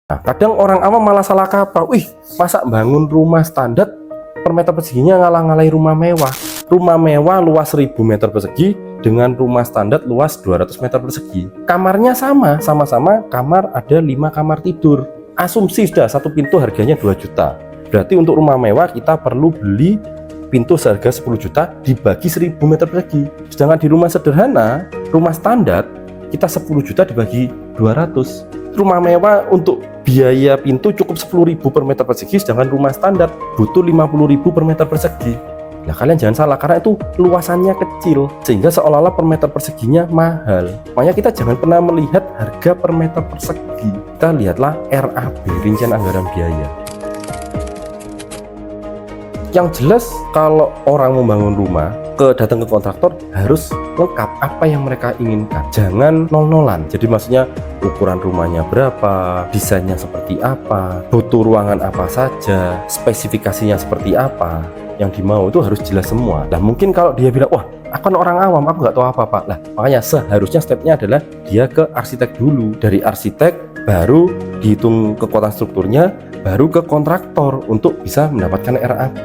Nah, kadang orang awam malah salah kaprah. Wih, masa bangun rumah standar per meter perseginya ngalah-ngalahi rumah mewah. Rumah mewah luas 1000 meter persegi dengan rumah standar luas 200 meter persegi. Kamarnya sama-sama kamar, ada 5 kamar tidur. Asumsi sudah satu pintu harganya 2 juta. Berarti untuk rumah mewah kita perlu beli pintu seharga 10 juta dibagi 1000 meter persegi. Sedangkan di rumah sederhana, rumah standar, kita 10 juta dibagi 200. Rumah mewah untuk biaya pintu cukup 10.000 per meter persegi, sedangkan rumah standar butuh 50.000 per meter persegi. Nah, kalian jangan salah, karena itu luasannya kecil sehingga seolah-olah per meter perseginya mahal. Makanya kita jangan pernah melihat harga per meter persegi, kita lihatlah RAB, rincian anggaran biaya. Yang jelas kalau orang membangun rumah, datang ke kontraktor harus lengkap apa yang mereka inginkan, jangan nol-nolan. Jadi maksudnya ukuran rumahnya berapa, desainnya seperti apa, butuh ruangan apa saja, spesifikasinya seperti apa, yang dimau itu harus jelas semua. Nah, mungkin kalau dia bilang, wah aku kan orang awam, aku nggak tahu apa-apa. Nah, makanya seharusnya stepnya adalah dia ke arsitek dulu. Dari arsitek baru dihitung kekuatan strukturnya, baru ke kontraktor untuk bisa mendapatkan RAB.